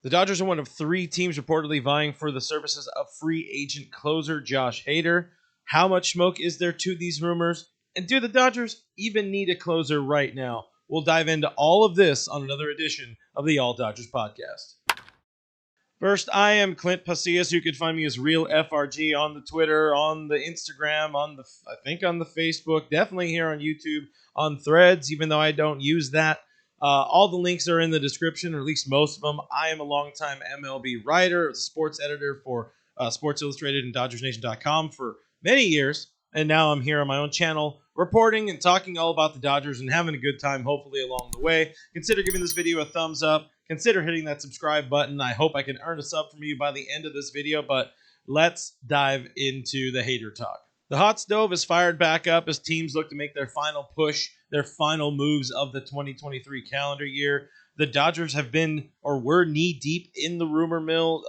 The Dodgers are one of 3 teams reportedly vying for the services of free agent closer Josh Hader. How much smoke is there to these rumors? And do the Dodgers even need a closer right now? We'll dive into all of this on another edition of the All Dodgers podcast. First, I am Clint Pasillas. You can find me as Real FRG on the Twitter, on the Instagram, I think on the Facebook, definitely here on YouTube, on Threads, even though I don't use that. All the links are in the description, or at least most of them. I am a longtime MLB writer, sports editor for Sports Illustrated and DodgersNation.com for many years, and now I'm here on my own channel reporting and talking all about the Dodgers and having a good time, hopefully, along the way. Consider giving this video a thumbs up. Consider hitting that subscribe button. I hope I can earn a sub from you by the end of this video, but let's dive into the Hader talk. The hot stove is fired back up as teams look to make their final push, their final moves of the 2023 calendar year. The Dodgers have been or were knee deep in the rumor mill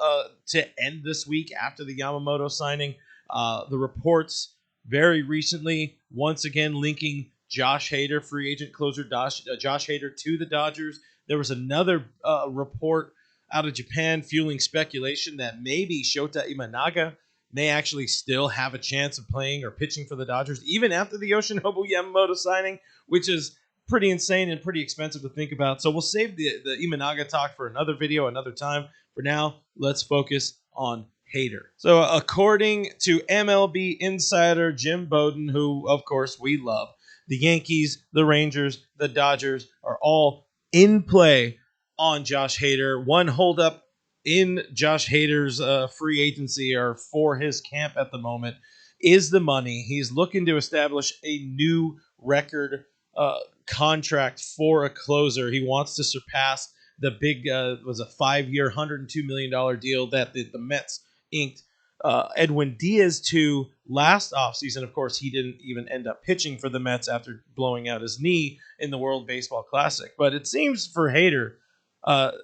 to end this week after the Yamamoto signing. The reports very recently once again linking Josh Hader, free agent closer Josh Hader, to the Dodgers. There was another report out of Japan fueling speculation that maybe Shota Imanaga may actually still have a chance of playing or pitching for the Dodgers, even after the Yoshinobu Yamamoto signing, which is pretty insane and pretty expensive to think about. So we'll save the Imanaga talk for another video, another time. For now, let's focus on Hader. So according to MLB insider Jim Bowden, who, of course, we love, the Yankees, the Rangers, the Dodgers are all in play on Josh Hader. One holdup in Josh Hader's free agency or for his camp at the moment is the money. He's looking to establish a new record contract for a closer. He wants to surpass the big, was a 5-year, $102 million deal that the Mets inked Edwin Diaz to last offseason. Of course, he didn't even end up pitching for the Mets after blowing out his knee in the World Baseball Classic. But it seems for Hader,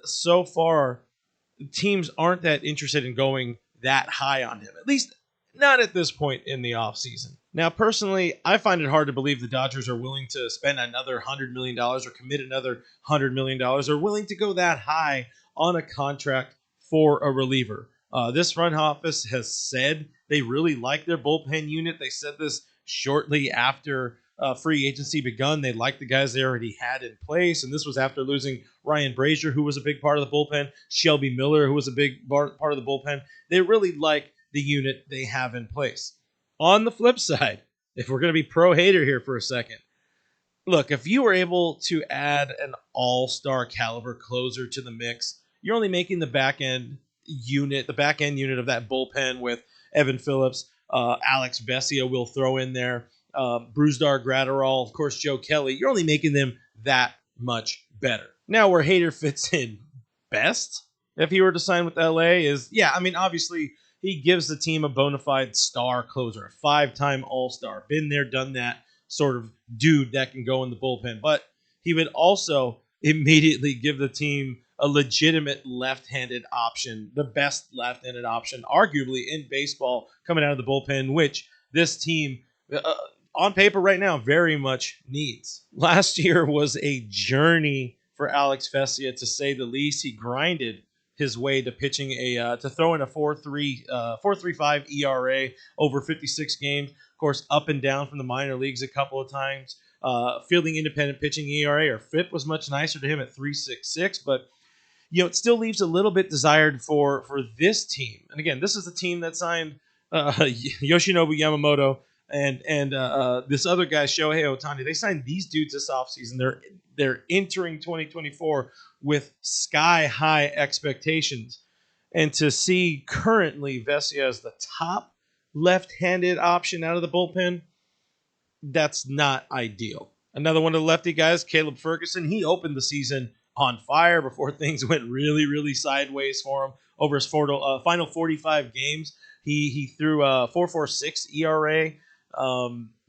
so far, teams aren't that interested in going that high on him, at least not at this point in the offseason. Now, personally, I find it hard to believe the Dodgers are willing to spend another $100 million or commit another $100 million or willing to go that high on a contract for a reliever. This front office has said they really like their bullpen unit. They said this shortly after free agency begun. They liked the guys they already had in place, and this was after losing Ryan Brazier, who was a big part of the bullpen, Shelby Miller, who was a big part of the bullpen. They really like the unit they have in place. On the flip side, if we're going to be pro Hader here for a second, look, if you were able to add an all-star caliber closer to the mix, you're only making the back end unit of that bullpen with Evan Phillips, Alex Vesia will throw in there, Brusdar Graterol, of course, Joe Kelly. You're only making them that much better. Now, where Hader fits in best, if he were to sign with LA, is, obviously, he gives the team a bona fide star closer, a 5-time All-Star, been there, done that sort of dude that can go in the bullpen. But he would also immediately give the team a legitimate left-handed option, the best left-handed option, arguably, in baseball coming out of the bullpen, which this team, on paper right now, very much needs. Last year was a journey for Alex Vesia, to say the least. He grinded his way to pitching to throw in a 4.35 ERA over 56 games. Of course, up and down from the minor leagues a couple of times. Fielding independent pitching ERA or FIP was much nicer to him at 3.66, but it still leaves a little bit desired for this team. And again, this is the team that signed Yoshinobu Yamamoto and this other guy, Shohei Ohtani. They signed these dudes this offseason. They're entering 2024 with sky-high expectations. And to see currently Vesia as the top left-handed option out of the bullpen, that's not ideal. Another one of the lefty guys, Caleb Ferguson, he opened the season on fire before things went really, really sideways for him. Over his final 45 games, he threw a 4.46 ERA.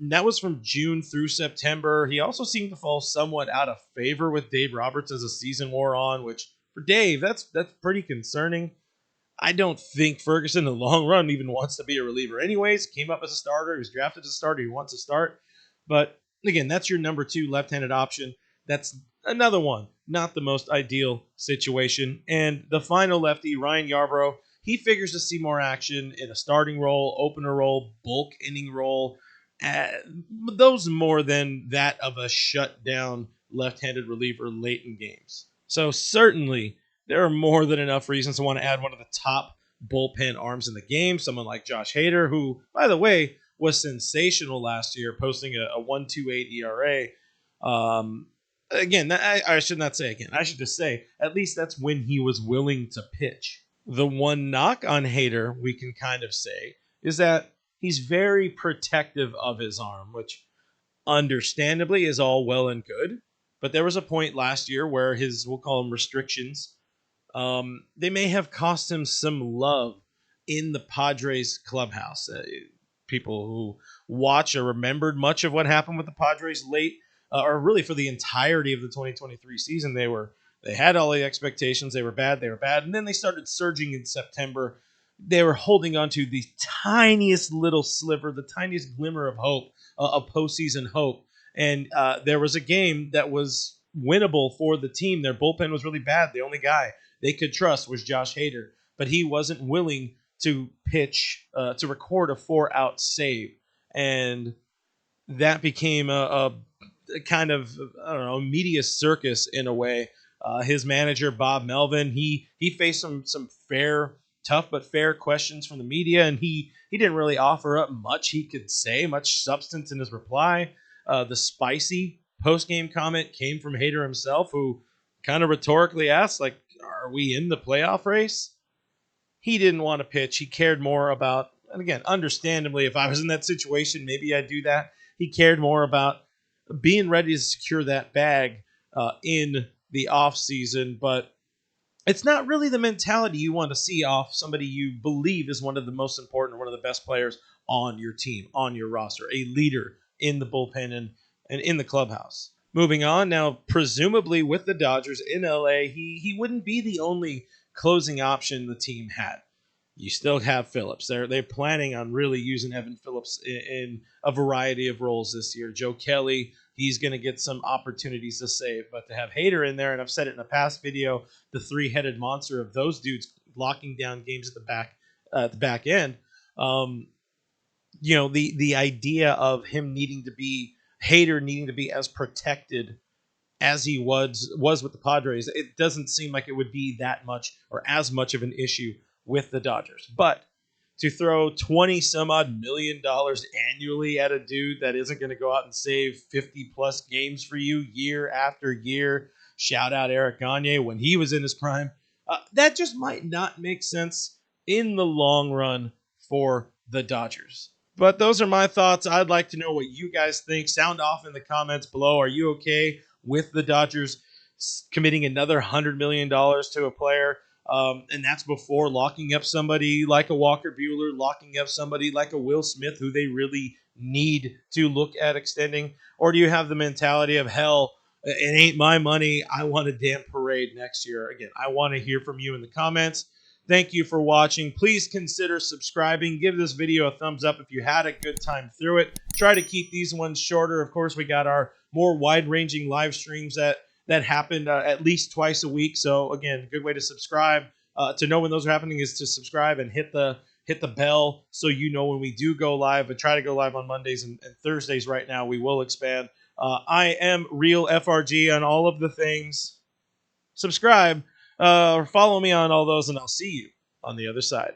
That was from June through September. He also seemed to fall somewhat out of favor with Dave Roberts as the season wore on, which for Dave, that's pretty concerning. I don't think Ferguson in the long run even wants to be a reliever anyways. Came up as a starter. He was drafted as a starter. He wants to start. But again, that's your number 2 left-handed option. That's Another one, not the most ideal situation. And the final lefty, Ryan Yarbrough, he figures to see more action in a starting role, opener role, bulk inning role. Uh, those more than that of a shutdown left-handed reliever late in games. So certainly there are more than enough reasons to want to add one of the top bullpen arms in the game. Someone like Josh Hader, who, by the way, was sensational last year, posting a 1.28 ERA. Again, I should not say again. I should just say at least that's when he was willing to pitch. The one knock on Hader we can kind of say is that he's very protective of his arm, which understandably is all well and good. But there was a point last year where his, we'll call them restrictions, they may have cost him some love in the Padres clubhouse. People who watch or remembered much of what happened with the Padres late, or really for the entirety of the 2023 season, they had all the expectations. They were bad, and then they started surging in September. They were holding on to the tiniest little sliver, the tiniest glimmer of hope, of postseason hope. And there was a game that was winnable for the team. Their bullpen was really bad. The only guy they could trust was Josh Hader, but he wasn't willing to pitch, to record a 4-out save. And that became a kind of, I don't know, media circus in a way. His manager, Bob Melvin, he faced some tough but fair questions from the media, and he didn't really offer up much he could say, much substance in his reply. The spicy post-game comment came from Hader himself, who kind of rhetorically asked, like, are we in the playoff race? He didn't want to pitch. He cared more about, and again, understandably, if I was in that situation, maybe I'd do that. He cared more about being ready to secure that bag in the off season, but it's not really the mentality you want to see off somebody you believe is one of the most important, one of the best players on your team, on your roster, a leader in the bullpen and in the clubhouse. Moving on now, presumably with the Dodgers in LA, he wouldn't be the only closing option the team had. You still have Phillips. They're planning on really using Evan Phillips in a variety of roles this year. Joe Kelly, he's going to get some opportunities to save, but to have Hader in there, and I've said it in a past video, the three-headed monster of those dudes locking down games at the back end. The idea of him Hader needing to be as protected as he was with the Padres, it doesn't seem like it would be that much or as much of an issue with the Dodgers. But to throw 20 some odd $million annually at a dude that isn't going to go out and save 50 plus games for you year after year, shout out Eric Gagne when he was in his prime, that just might not make sense in the long run for the Dodgers. But those are my thoughts. I'd like to know what you guys think. Sound off in the comments below. Are you okay with the Dodgers committing another $100 million to a player? And that's before locking up somebody like a Walker Buehler, locking up somebody like a Will Smith, who they really need to look at extending? Or do you have the mentality of, hell, it ain't my money, I want a damn parade next year? Again, I want to hear from you in the comments. Thank you for watching. Please consider subscribing. Give this video a thumbs up if you had a good time through it. Try to keep these ones shorter. Of course, we got our more wide-ranging live streams that happen at least twice a week. So again, a good way to subscribe, to know when those are happening, is to subscribe and hit the bell so you know when we do go live. But try to go live on Mondays and Thursdays right now. We will expand. I am Real FRG on all of the things. Subscribe or follow me on all those, and I'll see you on the other side.